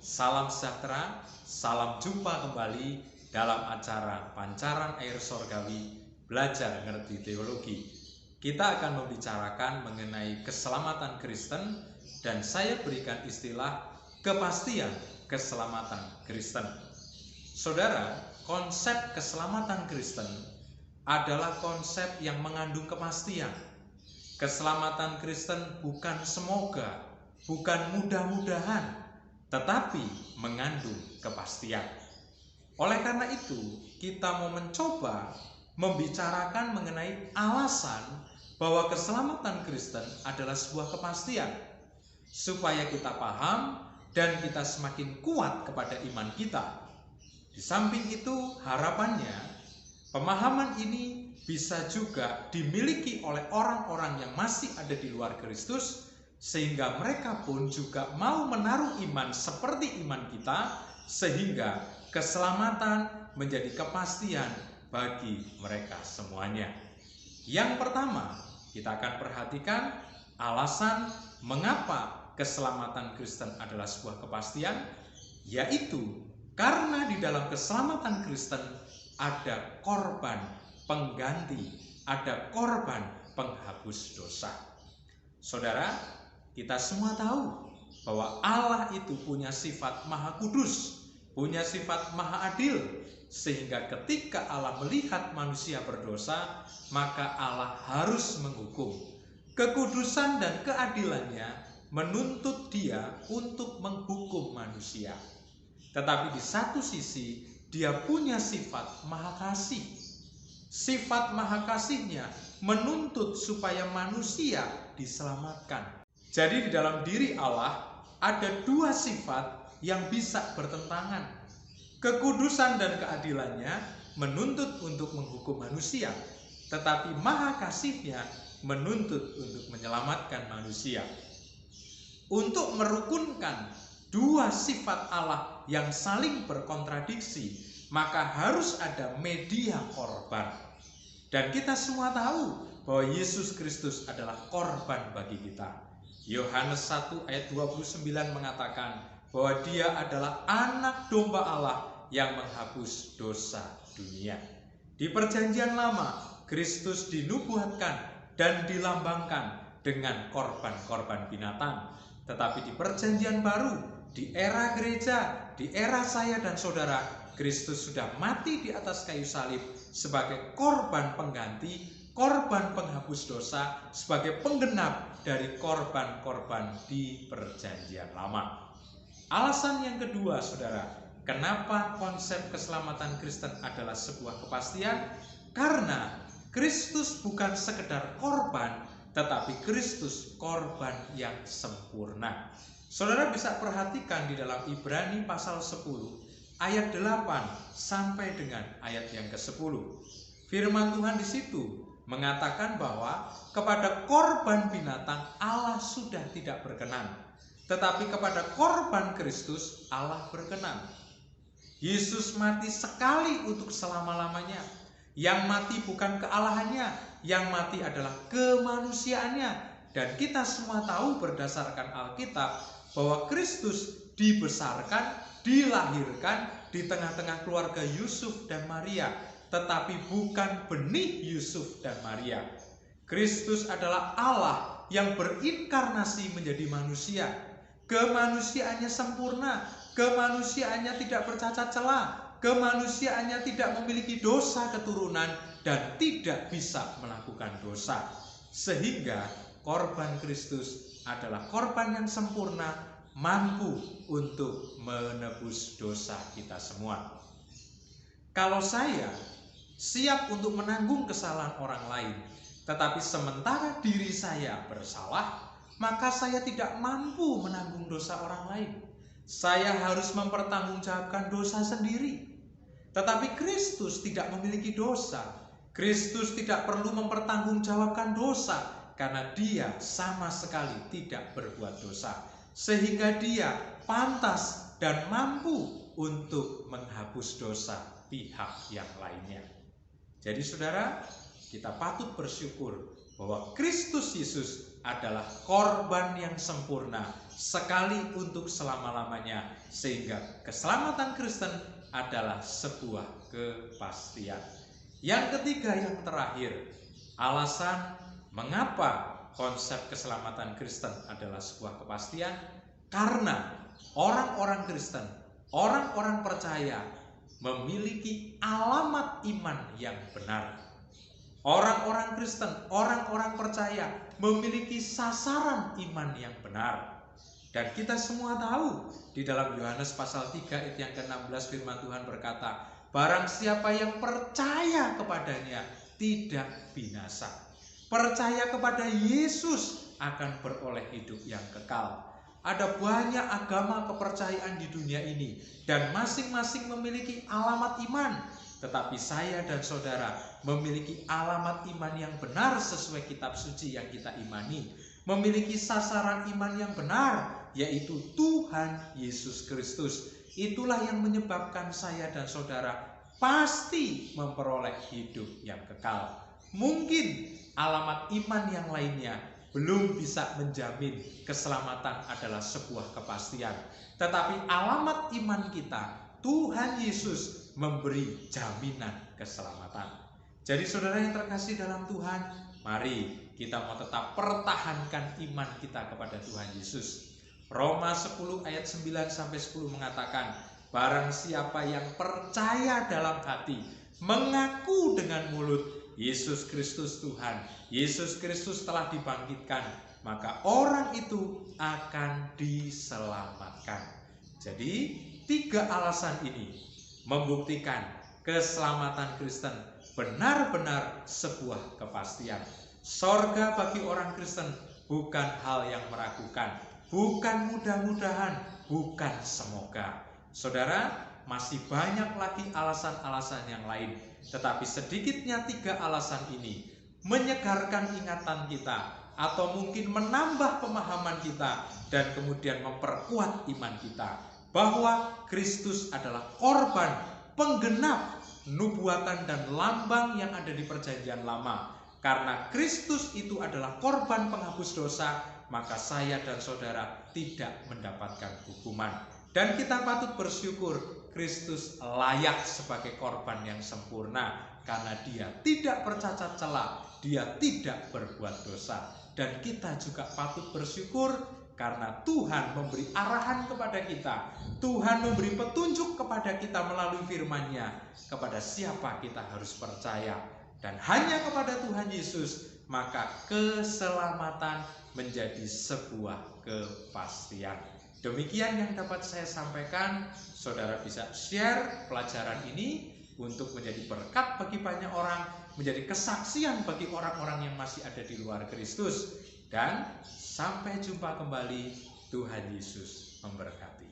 Salam sejahtera, salam jumpa kembali dalam acara Pancaran Air Sorgawi Belajar Ngerti Teologi. Kita akan membicarakan mengenai keselamatan Kristen dan saya berikan istilah kepastian keselamatan Kristen. Saudara, konsep keselamatan Kristen adalah konsep yang mengandung kepastian. Keselamatan Kristen bukan semoga, bukan mudah-mudahan, tetapi mengandung kepastian. Oleh karena itu, kita mau mencoba membicarakan mengenai alasan bahwa keselamatan Kristen adalah sebuah kepastian, supaya kita paham dan kita semakin kuat kepada iman kita. Di samping itu, harapannya pemahaman ini bisa juga dimiliki oleh orang-orang yang masih ada di luar Kristus, sehingga mereka pun juga mau menaruh iman seperti iman kita, sehingga keselamatan menjadi kepastian bagi mereka semuanya. Yang pertama, kita akan perhatikan alasan mengapa keselamatan Kristen adalah sebuah kepastian, yaitu karena di dalam keselamatan Kristen ada korban pengganti, ada korban penghapus dosa. Saudara, kita semua tahu bahwa Allah itu punya sifat maha kudus, punya sifat maha adil, sehingga ketika Allah melihat manusia berdosa, maka Allah harus menghukum. Kekudusan dan keadilannya menuntut Dia untuk menghukum manusia. Tetapi di satu sisi, Dia punya sifat maha kasih. Sifat maha kasihnya menuntut supaya manusia diselamatkan. Jadi di dalam diri Allah ada dua sifat yang bisa bertentangan. Kekudusan dan keadilannya menuntut untuk menghukum manusia, tetapi maha kasihnya menuntut untuk menyelamatkan manusia. Untuk merukunkan dua sifat Allah yang saling berkontradiksi, maka harus ada media korban. Dan kita semua tahu bahwa Yesus Kristus adalah korban bagi kita. Yohanes 1 ayat 29 mengatakan bahwa Dia adalah anak domba Allah yang menghapus dosa dunia. Di perjanjian lama, Kristus dinubuatkan dan dilambangkan dengan korban-korban binatang. Tetapi di perjanjian baru, di era gereja, di era saya dan saudara, Kristus sudah mati di atas kayu salib sebagai korban pengganti, korban penghapus dosa, sebagai penggenap dari korban-korban di perjanjian lama. Alasan yang kedua, saudara, kenapa konsep keselamatan Kristen adalah sebuah kepastian? Karena Kristus bukan sekedar korban, tetapi Kristus korban yang sempurna. Saudara bisa perhatikan di dalam Ibrani pasal 10 ayat 8 sampai dengan ayat yang ke-10. Firman Tuhan di situ mengatakan bahwa kepada korban binatang Allah sudah tidak berkenan, tetapi kepada korban Kristus Allah berkenan. Yesus mati sekali untuk selama-lamanya. Yang mati bukan kealahannya, yang mati adalah kemanusiaannya. Dan kita semua tahu berdasarkan Alkitab bahwa Kristus dibesarkan, dilahirkan di tengah-tengah keluarga Yusuf dan Maria, tetapi bukan benih Yusuf dan Maria. Kristus adalah Allah yang berinkarnasi menjadi manusia. Kemanusiaannya sempurna, kemanusiaannya tidak bercacat celah, kemanusiaannya tidak memiliki dosa keturunan dan tidak bisa melakukan dosa. Sehingga korban Kristus adalah korban yang sempurna, mampu untuk menebus dosa kita semua. Kalau saya siap untuk menanggung kesalahan orang lain, tetapi sementara diri saya bersalah, maka saya tidak mampu menanggung dosa orang lain. Saya harus mempertanggungjawabkan dosa sendiri. Tetapi Kristus tidak memiliki dosa. Kristus tidak perlu mempertanggungjawabkan dosa, karena Dia sama sekali tidak berbuat dosa. Sehingga Dia pantas dan mampu untuk menghapus dosa pihak yang lainnya. Jadi saudara, kita patut bersyukur bahwa Kristus Yesus adalah korban yang sempurna sekali untuk selama-lamanya, sehingga keselamatan Kristen adalah sebuah kepastian. Yang ketiga, yang terakhir, alasan mengapa konsep keselamatan Kristen adalah sebuah kepastian, karena orang-orang Kristen, orang-orang percaya memiliki alamat iman yang benar. Orang-orang Kristen, orang-orang percaya memiliki sasaran iman yang benar. Dan kita semua tahu di dalam Yohanes pasal 3 ayat yang ke-16 firman Tuhan berkata, barang siapa yang percaya kepadanya tidak binasa. Percaya kepada Yesus akan beroleh hidup yang kekal. Ada banyak agama kepercayaan di dunia ini dan masing-masing memiliki alamat iman. Tetapi saya dan saudara memiliki alamat iman yang benar sesuai kitab suci yang kita imani. Memiliki sasaran iman yang benar, yaitu Tuhan Yesus Kristus. Itulah yang menyebabkan saya dan saudara pasti memperoleh hidup yang kekal. Mungkin alamat iman yang lainnya belum bisa menjamin keselamatan adalah sebuah kepastian. Tetapi alamat iman kita, Tuhan Yesus, memberi jaminan keselamatan. Jadi saudara yang terkasih dalam Tuhan, mari kita mau tetap pertahankan iman kita kepada Tuhan Yesus. Roma 10 ayat 9-10 mengatakan, barang siapa yang percaya dalam hati, mengaku dengan mulut Yesus Kristus Tuhan, Yesus Kristus telah dibangkitkan, maka orang itu akan diselamatkan. Jadi 3 alasan ini membuktikan keselamatan Kristen benar-benar sebuah kepastian. Sorga bagi orang Kristen bukan hal yang meragukan, bukan mudah-mudahan, bukan semoga. Saudara, masih banyak lagi alasan-alasan yang lain, tetapi sedikitnya 3 alasan ini menyegarkan ingatan kita atau mungkin menambah pemahaman kita dan kemudian memperkuat iman kita bahwa Kristus adalah korban penggenap nubuatan dan lambang yang ada di perjanjian lama. Karena Kristus itu adalah korban penghapus dosa, maka saya dan saudara tidak mendapatkan hukuman. Dan kita patut bersyukur Kristus layak sebagai korban yang sempurna, karena dia tidak bercacat celah, dia tidak berbuat dosa. Dan kita juga patut bersyukur karena Tuhan memberi arahan kepada kita, Tuhan memberi petunjuk kepada kita melalui firman-Nya kepada siapa kita harus percaya. Dan hanya kepada Tuhan Yesus, maka keselamatan menjadi sebuah kepastian. Demikian yang dapat saya sampaikan. Saudara bisa share pelajaran ini untuk menjadi berkat bagi banyak orang, menjadi kesaksian bagi orang-orang yang masih ada di luar Kristus. Dan sampai jumpa kembali. Tuhan Yesus memberkati.